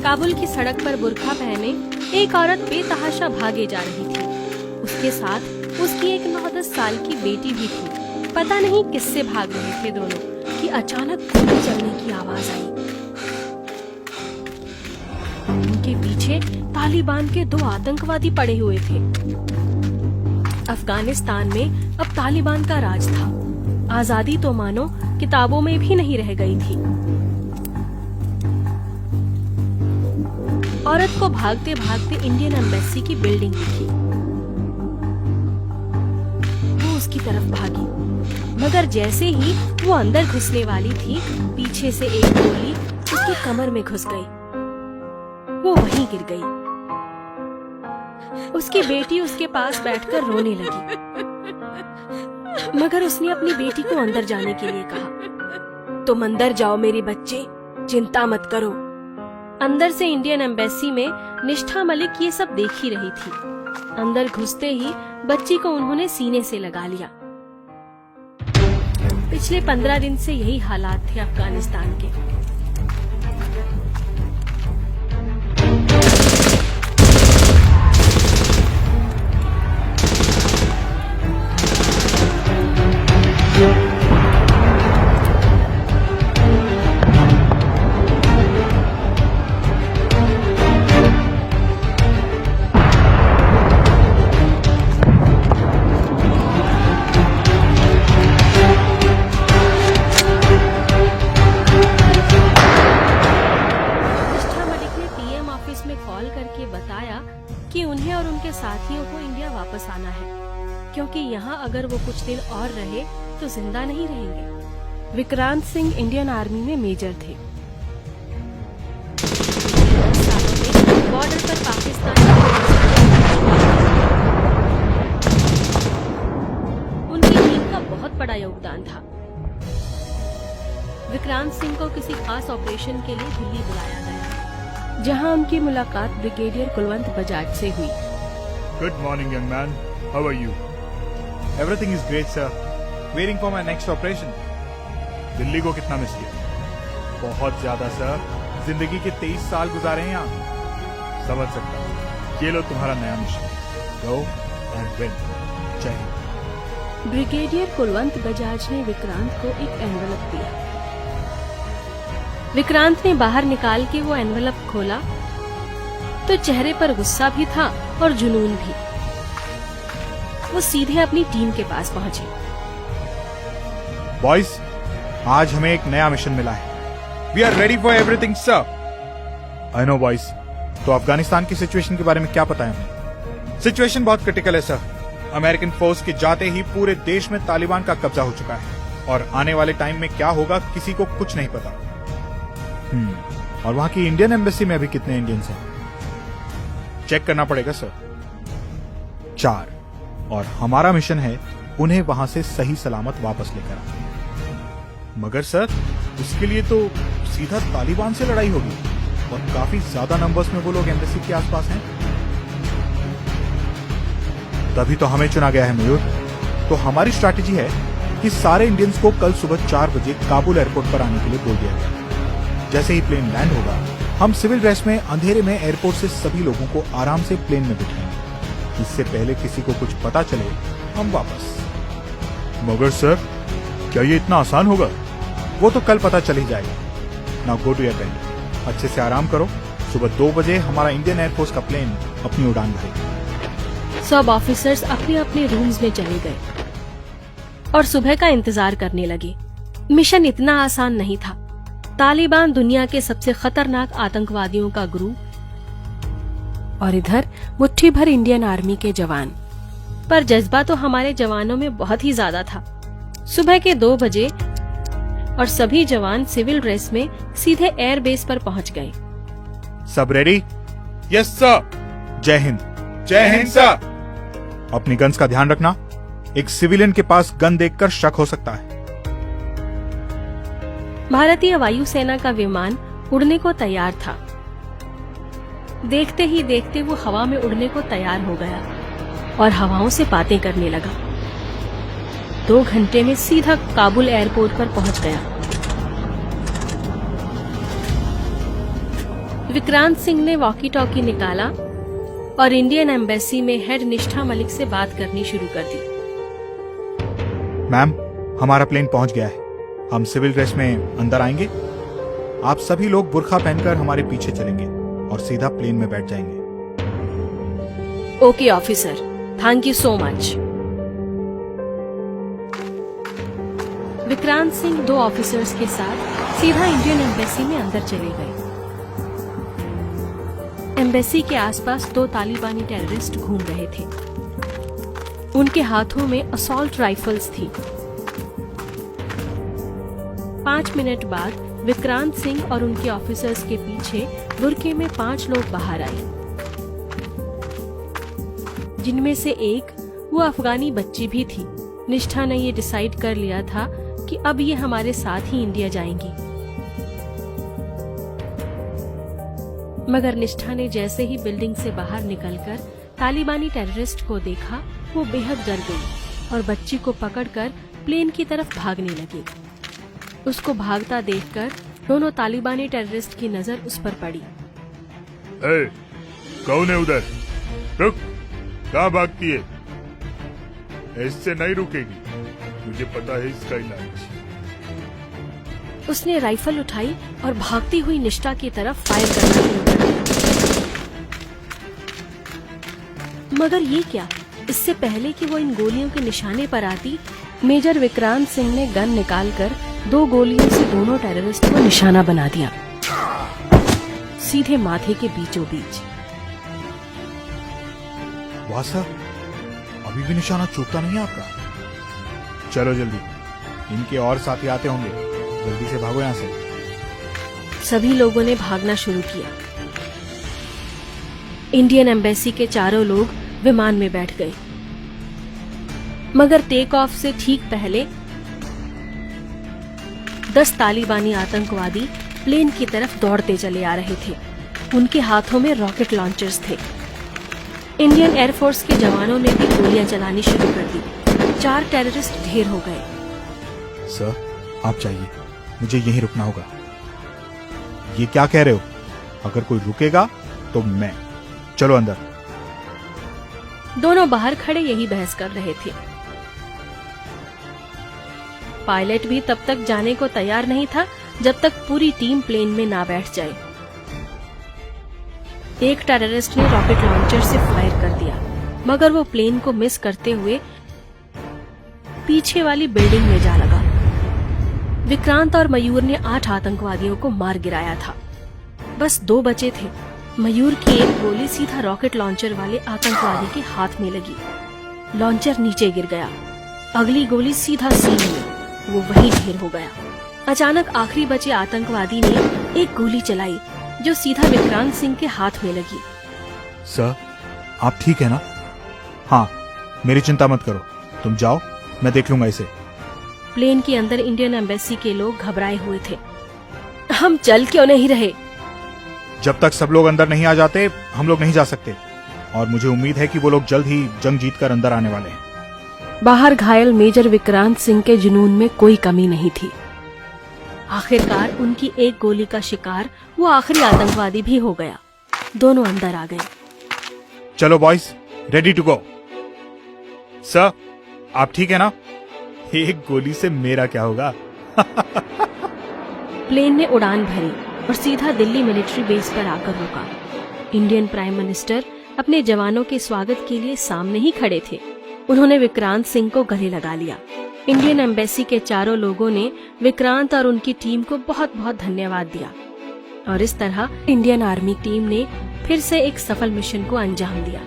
काबुल की सड़क पर बुर्का पहने एक औरत बेतहाशा भागे जा रही थी। उसके साथ उसकी एक 9-10 साल की बेटी भी थी। पता नहीं किससे भाग रहे थे दोनों कि अचानक गोली चलने की आवाज आई। उनके पीछे तालिबान के 2 आतंकवादी पड़े हुए थे। अफगानिस्तान में अब तालिबान का राज था। आजादी तो मानो किताबों में भी नहीं रह गई थी। औरत को भागते भागते इंडियन एम्बेसी की बिल्डिंग दिखी। वो उसकी तरफ भागी, मगर जैसे ही वो अंदर घुसने वाली थी, पीछे से एक गोली उसकी कमर में घुस गई। वो वहीं गिर गई। उसकी बेटी उसके पास बैठकर रोने लगी, मगर उसने अपनी बेटी को अंदर जाने के लिए कहा। तुम अंदर जाओ मेरे बच्चे, चिंता मत करो। अंदर से इंडियन एम्बेसी में निष्ठा मलिक ये सब देख ही रही थी। अंदर घुसते ही बच्ची को उन्होंने सीने से लगा लिया। पिछले 15 दिन से यही हालात थे अफगानिस्तान के। कॉल करके बताया कि उन्हें और उनके साथियों को इंडिया वापस आना है, क्योंकि यहाँ अगर वो कुछ दिन और रहे तो जिंदा नहीं रहेंगे। विक्रांत सिंह इंडियन आर्मी में मेजर थे। 10 सालों में बॉर्डर पर पाकिस्तान उनकी टीम का बहुत बड़ा योगदान था। विक्रांत सिंह को किसी खास ऑपरेशन के लिए दिल्ली बुलाया गया, जहां उनकी मुलाकात ब्रिगेडियर कुलवंत बजाज से हुई। Good morning, young man. How are you? Everything is great, sir. Waiting for my next operation. Delhi को कितना मिस किया? बहुत ज्यादा, सर। जिंदगी के 23 साल गुजारे हैं यहाँ। समझ सकता हूँ। ये लो तुम्हारा नया मिशन। Go and win. जय हिंद। ब्रिगेडियर कुलवंत बजाज ने विक्रांत को एक एनवेलप दिया। विक्रांत ने बाहर निकाल के वो एनवेलप खोला तो चेहरे पर गुस्सा भी था और जुनून भी। वो सीधे अपनी टीम के पास पहुंचे। बॉयज, आज हमें एक नया मिशन मिला है। We are ready for everything, sir. I know boys. तो अफगानिस्तान की सिचुएशन के बारे में क्या पता है हमें? सिचुएशन बहुत क्रिटिकल है, सर। अमेरिकन फोर्स के जाते ही पूरे देश में तालिबान का कब्जा हो चुका है और आने वाले टाइम में क्या होगा किसी को कुछ नहीं पता। और वहां की इंडियन एम्बेसी में अभी कितने इंडियंस हैं? चेक करना पड़ेगा, सर। 4। और हमारा मिशन है उन्हें वहां से सही सलामत वापस लेकर आना। मगर सर, उसके लिए तो सीधा तालिबान से लड़ाई होगी और काफी ज्यादा नंबर्स में वो लोग एम्बेसी के आसपास हैं। तभी तो हमें चुना गया है, मयूर। तो हमारी स्ट्रैटेजी है कि सारे इंडियंस को कल सुबह 4 बजे काबुल एयरपोर्ट पर आने के लिए बोल दिया गया। जैसे ही प्लेन लैंड होगा, हम सिविल ड्रेस में अंधेरे में एयरपोर्ट से सभी लोगों को आराम से प्लेन में बिठाएंगे। इससे पहले किसी को कुछ पता चले, हम वापस। मगर सर, क्या ये इतना आसान होगा? वो तो कल पता चल ही जाएगा। Now go to your tent. अच्छे से आराम करो। सुबह 2 बजे हमारा इंडियन एयरफोर्स का प्लेन अपनी उड़ान भरेगा। सब ऑफिसर्स अपने अपने रूम्स में चले गए और सुबह का इंतजार करने लगे। मिशन इतना आसान नहीं था। तालिबान दुनिया के सबसे खतरनाक आतंकवादियों का ग्रुप और इधर मुट्ठी भर इंडियन आर्मी के जवान। पर जज्बा तो हमारे जवानों में बहुत ही ज्यादा था। सुबह के 2 बजे और सभी जवान सिविल ड्रेस में सीधे एयर बेस पर पहुंच गए। सब रेडी? Yes sir. जय हिंद। जय हिंद सर। अपनी गन्स का ध्यान रखना। एक सिविलियन के पास गन देखकर शक हो सकता है। भारतीय वायुसेना का विमान उड़ने को तैयार था। देखते ही देखते वो हवा में उड़ने को तैयार हो गया और हवाओं से बातें करने लगा। 2 घंटे में सीधा काबुल एयरपोर्ट पर पहुंच गया। विक्रांत सिंह ने वॉकी टॉकी निकाला और इंडियन एम्बेसी में हेड निष्ठा मलिक से बात करनी शुरू कर दी। मैम, हमारा प्लेन पहुंच गया है। हम सिविल ड्रेस में अंदर आएंगे। आप सभी लोग बुर्खा पहनकर हमारे पीछे चलेंगे और सीधा प्लेन में बैठ जाएंगे। Okay officer, thank you so much. Vikrant Singh 2 officers के साथ सीधा इंडियन एम्बेसी में अंदर चले गए। एम्बेसी के आसपास 2 तालिबानी टेररिस्ट घूम रहे थे। उनके हाथों में असॉल्ट राइफल्स थी। 5 मिनट बाद विक्रांत सिंह और उनके ऑफिसर्स के पीछे बुर्के में 5 लोग बाहर आए, जिनमें से एक वो अफगानी बच्ची भी थी। निष्ठा ने ये डिसाइड कर लिया था कि अब ये हमारे साथ ही इंडिया जाएंगी। मगर निष्ठा ने जैसे ही बिल्डिंग से बाहर निकलकर तालिबानी टेररिस्ट को देखा, वो बेहद डर गई और बच्ची को पकड़कर प्लेन की तरफ भागने लगी। उसको भागता देखकर दोनों तालिबानी टेररिस्ट की नजर उस पर पड़ी। ए, कौन है उधर? रुक, कहाँ भागती है? ऐसे नहीं रुकेगी, मुझे पता है इसका इलाज। उसने राइफल उठाई और भागती हुई निष्ठा की तरफ फायर करना शुरू कर दिया। मगर ये क्या? इससे पहले कि वो इन गोलियों के निशाने पर आती, मेजर विक्रांत सिंह ने गन निकालकर 2 गोलियों से दोनों टेररिस्ट को निशाना बना दिया, सीधे माथे के बीचों बीच। वाह सर, अभी भी निशाना चूकता नहीं है आपका। चलो जल्दी, इनके और साथी आते होंगे, जल्दी से भागो यहाँ से। सभी लोगों ने भागना शुरू किया। इंडियन एम्बेसी के चारों लोग विमान में बैठ गए। मगर टेक ऑफ से ठीक पहले 10 तालिबानी आतंकवादी प्लेन की तरफ दौड़ते चले आ रहे थे। उनके हाथों में रॉकेट लॉन्चर्स थे। इंडियन एयरफोर्स के जवानों ने भी गोलियां चलानी शुरू कर दी। 4 टेररिस्ट ढेर हो गए। सर, आप चाहिए, मुझे यहीं रुकना होगा। ये क्या कह रहे हो? अगर कोई रुकेगा तो मैं। चलो अंदर। दोनों बाहर खड़े यही बहस कर रहे थे। पायलट भी तब तक जाने को तैयार नहीं था जब तक पूरी टीम प्लेन में ना बैठ जाए। एक टेररिस्ट ने रॉकेट लॉन्चर से फायर कर दिया, मगर वो प्लेन को मिस करते हुए पीछे वाली बिल्डिंग में जा लगा। विक्रांत और मयूर ने 8 आतंकवादियों को मार गिराया था। बस 2 बचे थे। मयूर की एक गोली सीधा रॉकेट लॉन्चर वाले आतंकवादी के हाथ में लगी। लॉन्चर नीचे गिर गया। अगली गोली सीधा सीने में, वो वहीं ढेर हो गया। अचानक आखिरी बचे आतंकवादी ने एक गोली चलाई जो सीधा विक्रांत सिंह के हाथ में लगी। सर, आप ठीक है ना? हाँ, मेरी चिंता मत करो, तुम जाओ, मैं देख लूंगा इसे। प्लेन के अंदर इंडियन एम्बेसी के लोग घबराए हुए थे। हम चल क्यों नहीं रहे? जब तक सब लोग अंदर नहीं आ जाते, हम लोग नहीं जा सकते। और मुझे उम्मीद है कि वो लोग जल्द ही जंग जीतकर अंदर आने वाले हैं। बाहर घायल मेजर विक्रांत सिंह के जुनून में कोई कमी नहीं थी। आखिरकार उनकी एक गोली का शिकार वो आखिरी आतंकवादी भी हो गया। दोनों अंदर आ गए। चलो boys, ready to go. Sir, आप ठीक है ना? एक गोली से मेरा क्या होगा? प्लेन ने उड़ान भरी और सीधा दिल्ली मिलिट्री बेस पर आकर रुका। इंडियन प्राइम मिनिस्टर अपने जवानों के स्वागत के लिए सामने ही खड़े थे। उन्होंने विक्रांत सिंह को गले लगा लिया। इंडियन एम्बेसी के चारों लोगों ने विक्रांत और उनकी टीम को बहुत बहुत धन्यवाद दिया और इस तरह इंडियन आर्मी टीम ने फिर से एक सफल मिशन को अंजाम दिया।